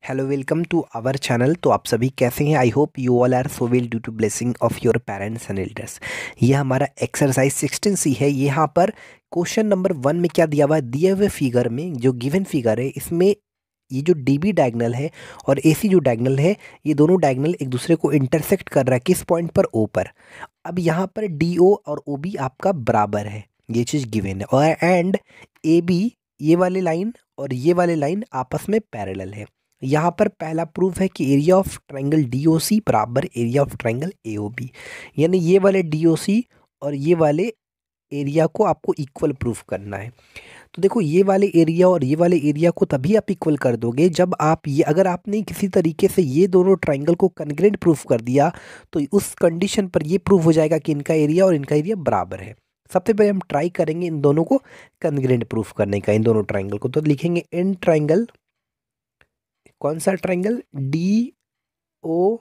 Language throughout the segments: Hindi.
Hello welcome to our channel. तो आप सभी कैसे हैं? I hope you all are so well due to blessing of your parents and elders. ये हमारा एक्सरसाइज 16C है। यहाँ पर क्वेश्चन नंबर 1 में क्या दिया हुआ है? दिए हुए फिगर में जो गिवन फिगर है इसमें ये जो डीबी डायगनल है और एसी जो डायगनल है, ये दोनों डायगनल एक दूसरे को इंटरसेक्ट कर रहा है किस पॉइंट पर? ओ पर। अब यहाँ पर डी ओ और ओ बी आपका बराबर है, ये चीज़ गिवन है। और एंड ए बी, ये वाली लाइन और ये वाली लाइन आपस में पैरेलल है। यहाँ पर पहला प्रूफ है कि एरिया ऑफ ट्रायंगल डीओसी बराबर एरिया ऑफ ट्रायंगल एओबी, यानी ये वाले डीओसी और ये वाले एरिया को आपको इक्वल प्रूफ करना है। तो देखो, ये वाले एरिया और ये वाले एरिया को तभी आप इक्वल कर दोगे जब आप ये, अगर आपने किसी तरीके से ये दोनों ट्रायंगल को कन्ग्रेंट प्रूफ कर दिया तो उस कंडीशन पर ये प्रूफ हो जाएगा कि इनका एरिया और इनका एरिया बराबर है। सबसे पहले हम ट्राई करेंगे इन दोनों को कन्ग्रेंट प्रूफ करने का, इन दोनों ट्रायंगल को। तो लिखेंगे इन ट्रायंगल, कौन सा triangle? D O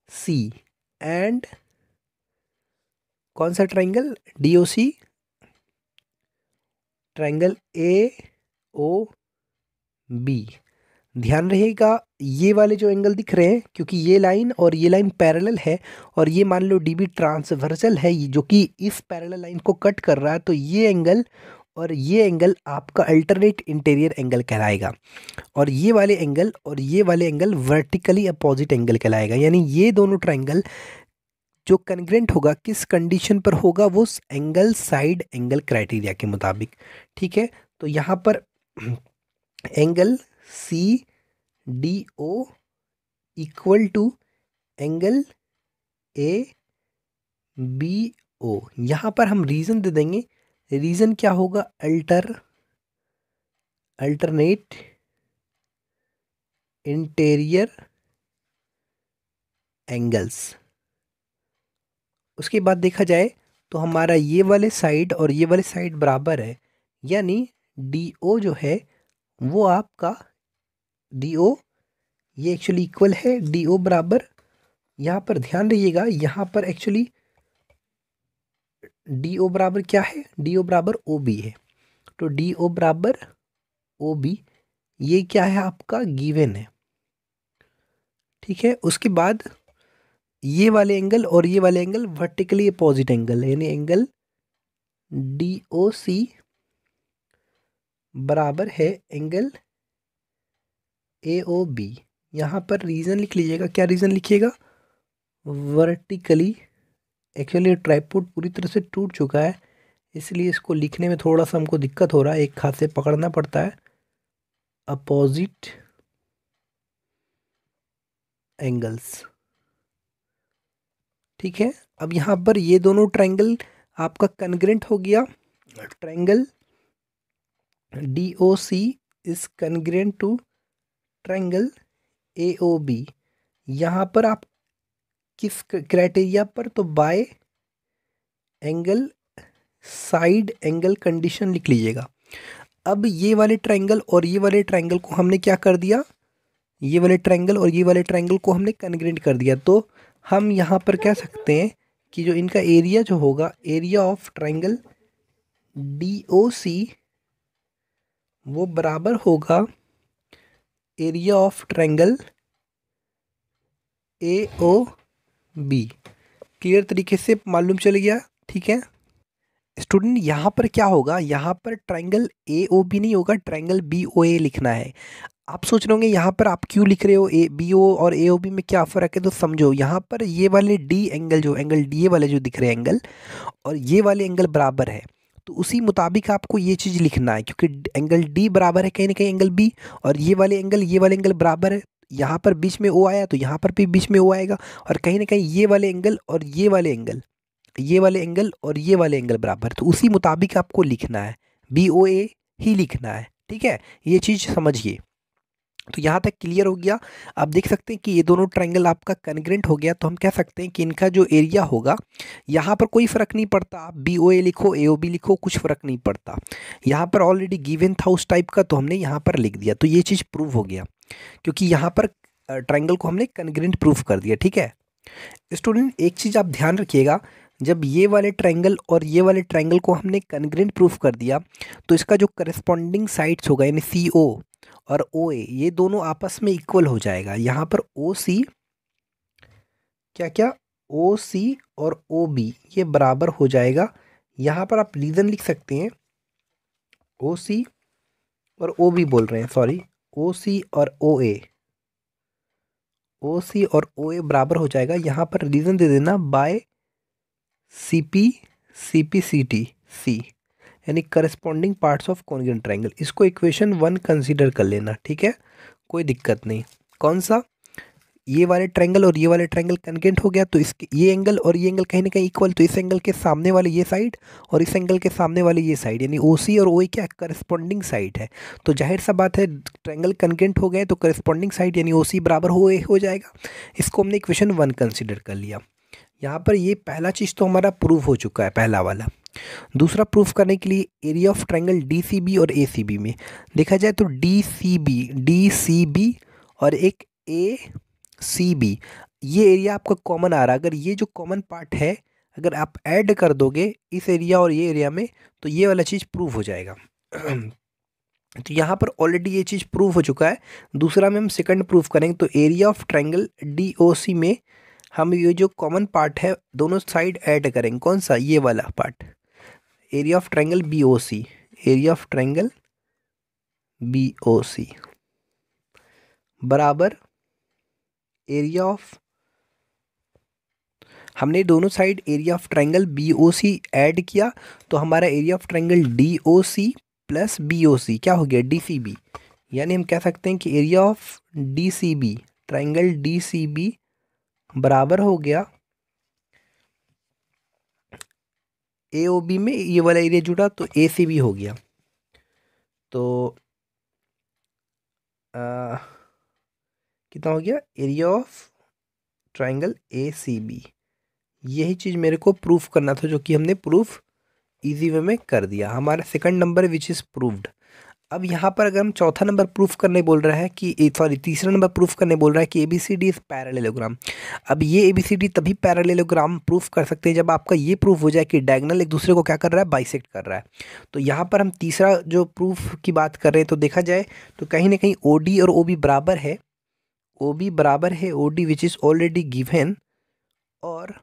C, and कौन सा triangle? D O C triangle A O B. ध्यान रहेगा, ये वाले जो एंगल दिख रहे हैं, क्योंकि ये लाइन और ये लाइन पैरेलल है और ये मान लो डीबी ट्रांसवर्सल है जो कि इस पैरेलल लाइन को कट कर रहा है, तो ये एंगल और ये एंगल आपका अल्टरनेट इंटीरियर एंगल कहलाएगा। और ये वाले एंगल और ये वाले एंगल वर्टिकली अपोजिट एंगल कहलाएगा। यानी ये दोनों ट्रायंगल जो कन्ग्रेंट होगा किस कंडीशन पर होगा? वो एंगल साइड एंगल क्राइटेरिया के मुताबिक। ठीक है, तो यहाँ पर angle C D O equal to angle A B O. यहाँ पर हम रीजन दे देंगे। रीजन क्या होगा? Alternate interior angles. उसके बाद देखा जाए तो हमारा ये वाले साइड और ये वाले साइड बराबर है, यानी डी ओ जो है वो आपका डी ओ, ये एक्चुअली इक्वल है डी ओ बराबर, यहाँ पर ध्यान रहिएगा, यहाँ पर एक्चुअली डी ओ बराबर क्या है? डी ओ बराबर ओ बी है। तो डी ओ बराबर ओ बी, ये क्या है? आपका गिवन है। ठीक है, उसके बाद ये वाले एंगल और ये वाले एंगल वर्टिकली अपोजिट एंगल है, यानी एंगल डी ओ सी बराबर है एंगल ए ओ बी। यहाँ पर रीजन लिख लीजिएगा। क्या रीजन लिखिएगा? वर्टिकली। एक्चुअली ट्राइपॉड पूरी तरह से टूट चुका है, इसलिए इसको लिखने में थोड़ा सा हमको दिक्कत हो रहा है, एक हाथ से पकड़ना पड़ता है। Opposite angles. ठीक है, अब यहाँ पर ये दोनों ट्रायंगल आपका कन्ग्रेंट हो गया। Triangle D O C is congruent to triangle A O B. यहाँ पर आप किस क्राइटेरिया पर? तो by angle side angle condition लिख लीजिएगा। अब ये वाले ट्रायंगल और ये वाले ट्रायंगल को हमने क्या कर दिया? ये वाले ट्रायंगल और ये वाले ट्रायंगल को हमने कन्ग्रेंट कर दिया। तो हम यहाँ पर कह सकते हैं कि जो इनका एरिया जो होगा, area of triangle D O C वो बराबर होगा area of triangle A O B. Clear तरीके से मालूम चल गया? ठीक है स्टूडेंट, यहाँ पर क्या होगा? यहाँ पर ट्रायंगल ए ओ बी नहीं होगा, ट्रायंगल बी ओ ए लिखना है। आप सोच रहे होंगे यहाँ पर आप क्यों लिख रहे हो ए बी ओ और ए ओ बी में क्या फ़र्क है? तो समझो, यहाँ पर ये वाले डी एंगल, जो एंगल डी ए वाले जो दिख रहे हैं एंगल, और ये वाले एंगल बराबर है, तो उसी मुताबिक आपको ये चीज़ लिखना है, क्योंकि एंगल डी बराबर है कहीं ना कहीं एंगल बी, और ये वाले एंगल बराबर है। यहाँ पर बीच में ओ आया तो यहाँ पर भी बीच में ओ आएगा, और कहीं ना कहीं ये वाले एंगल और ये वाले एंगल, ये वाले एंगल और ये वाले एंगल बराबर, तो उसी मुताबिक आपको लिखना है, बी ओ ए ही लिखना है। ठीक है, ये चीज़ समझिए। तो यहाँ तक क्लियर हो गया। आप देख सकते हैं कि ये दोनों ट्रायंगल आपका कन्ग्रेंट हो गया, तो हम कह सकते हैं कि इनका जो एरिया होगा, यहाँ पर कोई फ़र्क नहीं पड़ता, आप बी ओ ए लिखो, ए ओ बी लिखो, कुछ फ़र्क नहीं पड़ता। यहाँ पर ऑलरेडी गिवन था उस टाइप का, तो हमने यहाँ पर लिख दिया, तो ये चीज़ प्रूव हो गया, क्योंकि यहाँ पर ट्रायंगल को हमने कन्ग्रेंट प्रूफ कर दिया। ठीक है स्टूडेंट, एक चीज़ आप ध्यान रखिएगा, जब ये वाले ट्रायंगल और ये वाले ट्रायंगल को हमने कॉन्ग्रुएंट प्रूफ कर दिया तो इसका जो करस्पॉन्डिंग साइड्स होगा यानी सी ओ और ओ ए ये दोनों आपस में इक्वल हो जाएगा। यहाँ पर ओ सी क्या क्या ओ सी और ओ बी ये बराबर हो जाएगा। यहाँ पर आप रीज़न लिख सकते हैं ओ सी और ओ बी बोल रहे हैं, सॉरी, ओ सी और ओ ए, ओ सी और ओ ए बराबर हो जाएगा। यहाँ पर रीज़न दे देना by C P C T C, यानी corresponding parts of congruent triangle. इसको इक्वेशन 1 कंसीडर कर लेना, ठीक है, कोई दिक्कत नहीं। कौन सा, ये वाले ट्रायंगल और ये वाले ट्रायंगल कॉन्ग्रुएंट हो गया तो इसके ये एंगल और ये एंगल कहीं ना कहीं इक्वल, तो इस एंगल के सामने वाले ये साइड और इस एंगल के सामने वाले ये साइड यानी ओ सी और ओ ए क्या करस्पॉन्डिंग साइड है। तो जाहिर सा बात है ट्रायंगल कॉन्ग्रुएंट हो गए तो करस्पॉन्डिंग साइड यानी ओ सी बराबर हो जाएगा। इसको हमने इक्वेशन 1 कंसिडर कर लिया। यहाँ पर ये पहला चीज़ तो हमारा प्रूफ हो चुका है, पहला वाला। दूसरा प्रूफ करने के लिए area of triangle D C B और ए सी बी में देखा जाए तो डी सी बी और एक ए सी बी, ये एरिया आपका कॉमन आ रहा है। अगर ये जो कॉमन पार्ट है अगर आप ऐड कर दोगे इस एरिया और ये एरिया में तो ये वाला चीज़ प्रूफ हो जाएगा। तो यहाँ पर ऑलरेडी ये चीज़ प्रूफ हो चुका है। दूसरा में हम सेकंड प्रूफ करेंगे तो area of triangle D O C में हम ये जो कॉमन पार्ट है दोनों साइड ऐड करेंगे। कौन सा, ये वाला part, area of triangle B O C, area of triangle B O C बराबर एरिया ऑफ, हमने दोनों side area of triangle B O C add किया तो हमारा area of triangle D O C plus B O C क्या हो गया, डी सी बी। यानी हम कह सकते हैं कि area of D C B, triangle D C B बराबर हो गया ए ओ बी में ये वाला एरिया जुड़ा तो ए सी बी हो गया। तो कितना हो गया, area of triangle A C B. यही चीज़ मेरे को प्रूफ करना था जो कि हमने प्रूफ इजी वे में कर दिया। हमारा second number which is proved. अब यहाँ पर अगर हम चौथा नंबर प्रूफ करने बोल रहा है कि सॉरी तीसरा नंबर प्रूफ करने बोल रहा है कि A B C D is parallelogram. अब ये ए बी सी डी तभी पैरेललोग्राम प्रूफ कर सकते हैं जब आपका ये प्रूफ हो जाए कि डायगोनल एक दूसरे को क्या कर रहा है, बाइसेक्ट कर रहा है। तो यहाँ पर हम तीसरा जो प्रूफ की बात कर रहे हैं तो देखा जाए तो कहीं ना कहीं ओ डी और ओ बी बराबर है, ओ बी बराबर है O D which is already given, और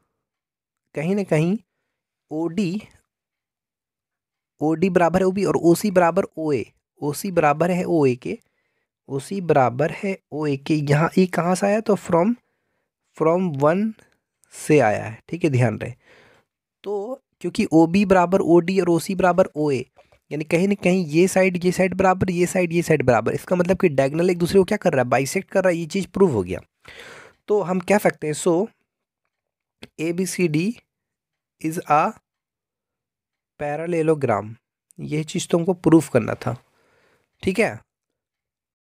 कहीं ना कहीं ओ डी बराबर है ओ बी और ओ सी बराबर ओ ए, ओ सी बराबर है ओ ए के, ओ सी बराबर है ओ ए के। यहाँ ए कहाँ से आया तो फ्रॉम 1 से आया है, ठीक है, ध्यान रहे। तो क्योंकि ओ बी बराबर ओ डी और ओ सी बराबर ओ ए यानी कहीं ना कहीं ये साइड बराबर, ये साइड बराबर, इसका मतलब कि डायगोनल एक दूसरे को क्या कर रहा है, बाइसेक्ट कर रहा है। ये चीज़ प्रूव हो गया। तो हम कह सकते हैं so A B C D is a parallelogram. ये चीज़ तो हमको प्रूफ करना था, ठीक है।